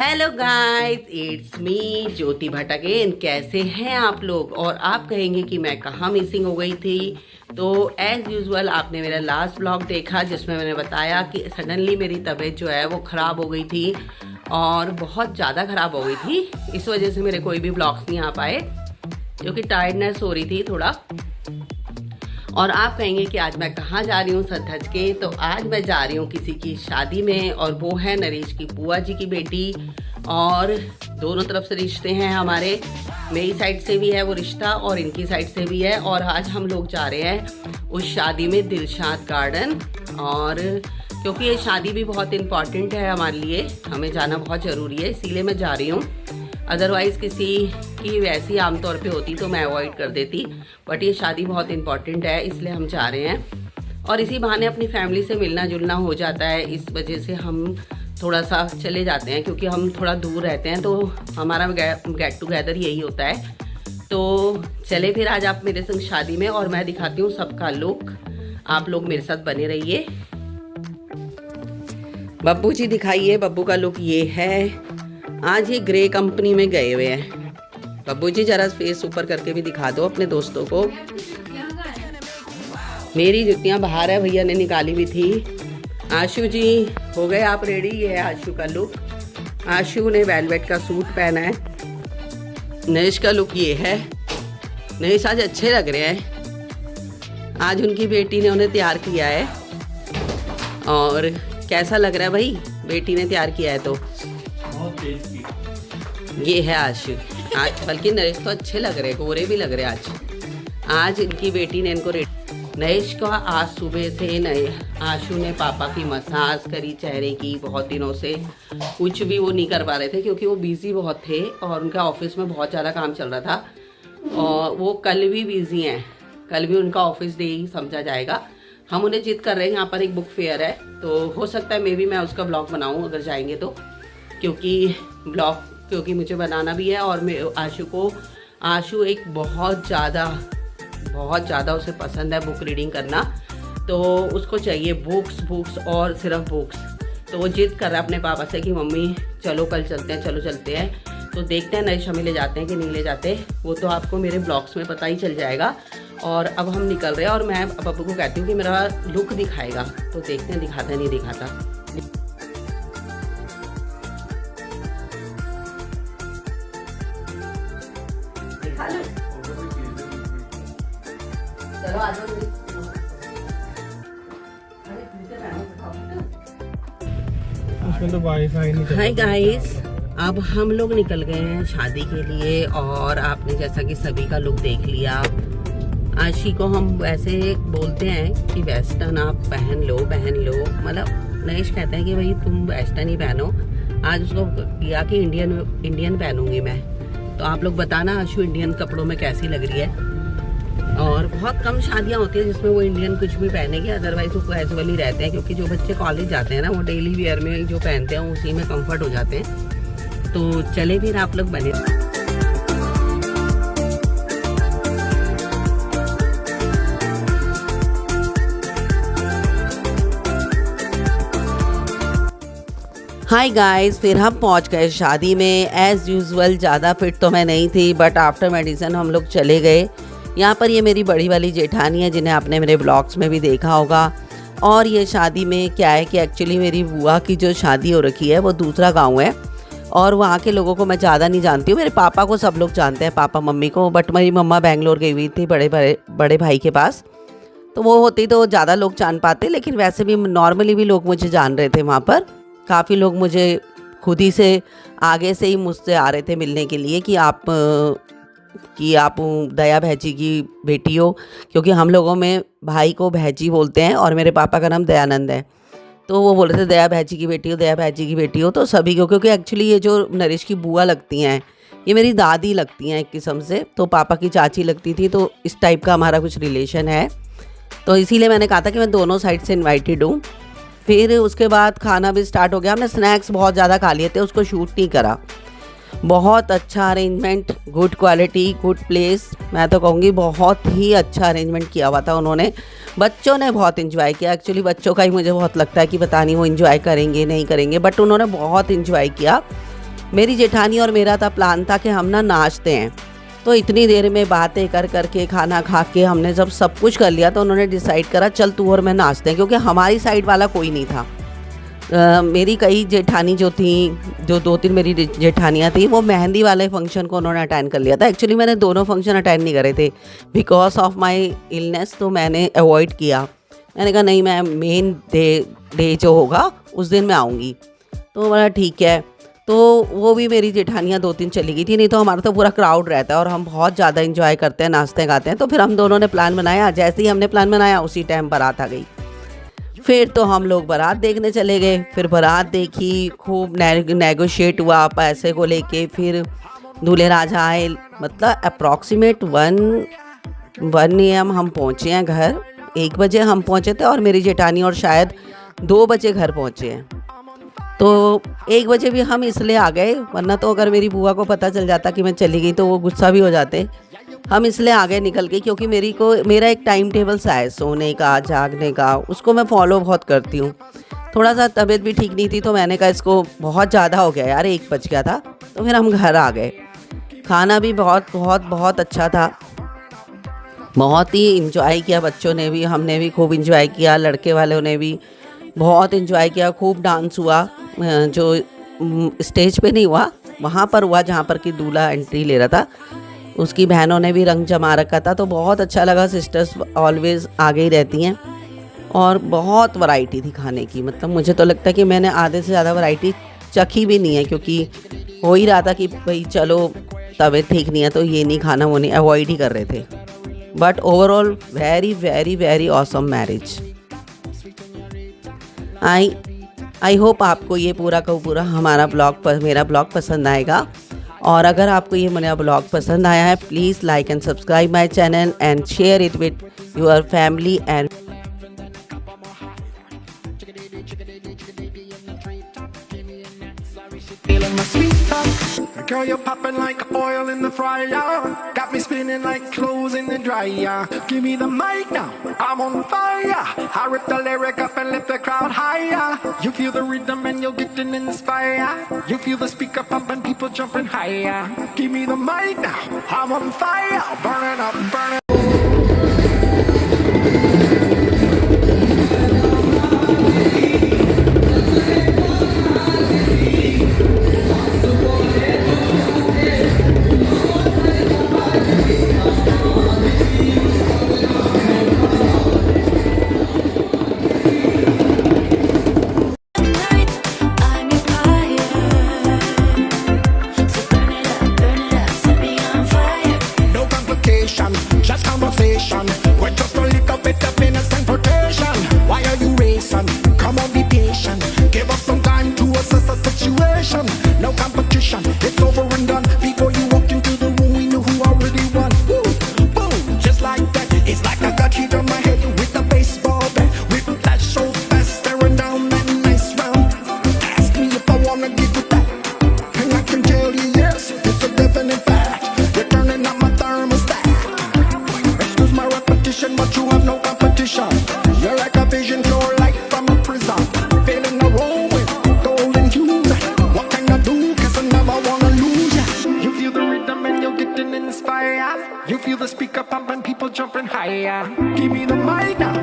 Hello guys, it's me Jyoti Bhatt again. कैसे हैं आप लोग? और आप कहेंगे कि मैं कहाँ मिसिंग हो गई थी। तो एज़ यूजुअल आपने मेरा लास्ट ब्लॉग देखा जिसमें मैंने बताया कि सडनली मेरी तबीयत जो है वो ख़राब हो गई थी और बहुत ज़्यादा ख़राब हो गई थी। इस वजह से मेरे कोई भी ब्लॉग्स नहीं आ पाए क्योंकि टायर्डनेस हो रही थी थोड़ा। और आप कहेंगे कि आज मैं कहाँ जा रही हूँ सच के। तो आज मैं जा रही हूँ किसी की शादी में, और वो है नरेश की बुआ जी की बेटी। और दोनों तरफ से रिश्ते हैं हमारे, मेरी साइड से भी है वो रिश्ता और इनकी साइड से भी है। और आज हम लोग जा रहे हैं उस शादी में, दिलशाद गार्डन। और क्योंकि ये शादी भी बहुत इम्पॉर्टेंट है हमारे लिए, हमें जाना बहुत ज़रूरी है, इसीलिए मैं जा रही हूँ। अदरवाइज़ किसी की वैसी आमतौर पे होती तो मैं अवॉइड कर देती, बट ये शादी बहुत इम्पॉर्टेंट है इसलिए हम जा रहे हैं। और इसी बहाने अपनी फैमिली से मिलना जुलना हो जाता है, इस वजह से हम थोड़ा सा चले जाते हैं क्योंकि हम थोड़ा दूर रहते हैं, तो हमारा गेट टुगेदर यही होता है। तो चले फिर आज आप मेरे संग शादी में, और मैं दिखाती हूँ सबका लुक। आप लोग मेरे साथ बने रहिए। बब्बू जी दिखाइए, बब्बू का लुक ये है। आज ये ग्रे कंपनी में गए हुए हैं। बब्बू जी जरा फेस ऊपर करके भी दिखा दो अपने दोस्तों को। मेरी जुतियाँ बाहर है, भैया ने निकाली भी थी। आशु जी हो गए आप रेडी? ये है आशु का लुक। आशु ने वेलवेट का सूट पहना है। नरेश का लुक ये है। नरेश आज अच्छे लग रहे हैं, आज उनकी बेटी ने उन्हें तैयार किया है। और कैसा लग रहा है भाई, बेटी ने तैयार किया है तो? ये है आशु। आज बल्कि नरेश तो अच्छे लग रहे, गोरे भी लग रहे आज इनकी बेटी ने इनको नरेश का आज सुबह से आशु ने पापा की मसाज करी चेहरे की। बहुत दिनों से कुछ भी वो नहीं कर पा रहे थे क्योंकि वो बिज़ी बहुत थे और उनका ऑफिस में बहुत ज़्यादा काम चल रहा था। और वो कल भी बिज़ी हैं, कल भी उनका ऑफिस डे ही समझा जाएगा। हम उन्हें जिद कर रहे हैं, यहाँ पर एक बुक फेयर है तो हो सकता है मे बी मैं उसका ब्लॉग बनाऊँ अगर जाएंगे तो, क्योंकि मुझे बनाना भी है। और मैं आशु एक बहुत ज़्यादा उसे पसंद है बुक रीडिंग करना, तो उसको चाहिए बुक्स और सिर्फ बुक्स। तो वो जिद कर रहा है अपने पापा से कि मम्मी चलो कल चलते हैं। तो देखते हैं नरेश हमें ले जाते हैं कि नहीं ले जाते, वो तो आपको मेरे ब्लॉग्स में पता ही चल जाएगा। और अब हम निकल रहे हैं और मैं बब्बू को कहती हूँ कि मेरा लुक दिखाएगा, तो देखते हैं दिखाता है नहीं दिखाता। उसमें तो वाईफाई नहीं चलता। हाय गाइस, अब हम लोग निकल गए हैं शादी के लिए। और आपने जैसा कि सभी का लुक देख लिया। आशी को हम वैसे बोलते हैं कि वेस्टर्न आप पहन लो, मतलब नरेश कहते हैं कि भाई तुम वेस्टर्न ही पहनो। आज उसको किया कि इंडियन पहनूंगी मैं। तो आप लोग बताना आशु इंडियन कपड़ों में कैसी लग रही है। और बहुत कम शादियां होती है जिसमें वो इंडियन कुछ भी पहनेगी, अदरवाइज वो कैजुअल ही रहते हैं क्योंकि जो बच्चे कॉलेज जाते हैं ना वो डेली वेयर में जो पहनते हैं उसी में कंफर्ट हो जाते हैं। तो चले फिर आप लोग बने। हाय गाइस, फिर हम पहुंच गए शादी में। एज़ यूजुअल ज़्यादा फिट तो मैं नहीं थी, बट आफ्टर मेडिसिन हम लोग चले गए। यहाँ पर ये मेरी बड़ी वाली जेठानी है जिन्हें आपने मेरे ब्लॉग्स में भी देखा होगा। और ये शादी में क्या है कि एक्चुअली मेरी बुआ की जो शादी हो रखी है वो दूसरा गांव है, और वहाँ के लोगों को मैं ज़्यादा नहीं जानती हूँ। मेरे पापा को सब लोग जानते हैं, पापा मम्मी को, बट मेरी मम्मा बेंगलोर गई हुई थी बड़े भाई के पास, तो वो होती तो ज़्यादा लोग जान पाते। लेकिन वैसे भी नॉर्मली भी लोग मुझे जान रहे थे वहाँ पर। काफ़ी लोग मुझे खुद ही से आगे से ही मुझसे आ रहे थे मिलने के लिए कि आप दया भैजी की बेटी हो, क्योंकि हम लोगों में भाई को भैजी बोलते हैं और मेरे पापा का नाम दयानंद है। तो वो बोल रहे थे दया भैजी की बेटी हो। तो सभी को, क्योंकि एक्चुअली ये जो नरेश की बुआ लगती हैं ये मेरी दादी लगती हैं एक किस्म से, तो पापा की चाची लगती थी, तो इस टाइप का हमारा कुछ रिलेशन है। तो इसीलिए मैंने कहा था कि मैं दोनों साइड से इन्वाइटेड हूँ। फिर उसके बाद खाना भी स्टार्ट हो गया। हमने स्नैक्स बहुत ज़्यादा खा लिए थे, उसको शूट नहीं करा। बहुत अच्छा arrangement, good quality, good place. मैं तो कहूँगी बहुत ही अच्छा अरेंजमेंट किया हुआ था उन्होंने। बच्चों ने बहुत इन्जॉय किया। एक्चुअली बच्चों का ही मुझे बहुत लगता है कि पता नहीं वो इन्जॉय करेंगे नहीं करेंगे, बट उन्होंने बहुत इन्जॉय किया। मेरी जेठानी और मेरा था प्लान था कि हम ना नाचते हैं। तो इतनी देर में बातें कर कर के खाना खा के हमने जब सब कुछ कर लिया तो उन्होंने डिसाइड करा चल तू और मैं नाचते हैं, क्योंकि हमारी साइड वाला कोई नहीं था। मेरी कई जेठानी जो थी, जो 2-3 मेरी जेठानियाँ थी, वो मेहंदी वाले फंक्शन को उन्होंने अटेंड कर लिया था। एक्चुअली मैंने दोनों फंक्शन अटेंड नहीं करे थे बिकॉज ऑफ माई इलनेस, तो मैंने अवॉइड किया। मैंने कहा नहीं, मैं मेन डे जो होगा उस दिन मैं आऊँगी। तो बोला ठीक है। तो वो भी मेरी जेठानियाँ 2-3 चली गई थी, नहीं तो हमारा तो पूरा क्राउड रहता है और हम बहुत ज़्यादा इंजॉय करते हैं, नाचते गाते हैं। तो फिर हम दोनों ने प्लान बनाया, जैसे ही हमने प्लान बनाया उसी टाइम बारात आ गई। फिर तो हम लोग बारात देखने चले गए। फिर बारात देखी, खूब नेगोशिएट हुआ पैसे को लेके। फिर दूल्हे राजा आए, मतलब अप्रॉक्सीमेट 1 AM हम पहुँचे हैं घर। 1 बजे हम पहुँचे थे और मेरी जेठानी और शायद 2 बजे घर पहुँचे हैं। तो 1 बजे भी हम इसलिए आ गए, वरना तो अगर मेरी बुआ को पता चल जाता कि मैं चली गई तो वो गुस्सा भी हो जाते। हम इसलिए आगे निकल गए क्योंकि मेरा एक टाइम टेबल सा है सोने का, जागने का, उसको मैं फॉलो बहुत करती हूँ। थोड़ा सा तबीयत भी ठीक नहीं थी तो मैंने कहा इसको बहुत ज़्यादा हो गया यार, 1 बज गया था। तो फिर हम घर आ गए। खाना भी बहुत बहुत बहुत अच्छा था, बहुत ही इंजॉय किया। बच्चों ने भी, हमने भी खूब इंजॉय किया, लड़के वालों ने भी बहुत इंजॉय किया। खूब डांस हुआ, जो स्टेज पे नहीं हुआ वहाँ पर हुआ जहाँ पर कि दूल्हा एंट्री ले रहा था। उसकी बहनों ने भी रंग जमा रखा था, तो बहुत अच्छा लगा। सिस्टर्स ऑलवेज़ आगे ही रहती हैं और बहुत वैरायटी थी खाने की। मतलब मुझे तो लगता है कि मैंने आधे से ज़्यादा वैरायटी चखी भी नहीं है, क्योंकि हो ही रहा था कि भाई चलो तबीयत ठीक नहीं है तो ये नहीं खाना, वो नहीं, अवॉइड ही कर रहे थे। But overall very very very awesome marriage. I hope आपको ये पूरा का पूरा मेरा ब्लॉग पसंद आएगा। और अगर आपको ये मेरा ब्लॉग पसंद आया है, please like and subscribe my channel and share it with your family and Girl, you're popping like oil in the fryer. Got me spinning like clothes in the dryer. Give me the mic now, I'm on fire. I rip the lyric up and lift the crowd higher. You feel the rhythm and you're getting inspired. You feel the speaker pump and people jumping higher. Give me the mic now, I'm on fire. Burning up, burning. Just conversation. We're just a little bit of innocent flirtation. Why are you racing? Come on, be patient. Give us some time to assess the situation. No competition, it's over and done. Before you walk into the room, we knew who already won. Woo, boom, just like that. It's like I got hit on my head with a baseball bat. With flash so fast, staring down that nice round. Ask me if I wanna get with that, and I can tell you yes, it's a definite fact. You're turning up my thermostat. My repetition, but you have no competition. You're like a vision, pure light from a prison. Feeling the roll with golden hues. What can I do? Cause I never wanna lose ya. You feel the rhythm and you're getting inspired. You feel the speaker pump and people jumping higher. Give me the mic now,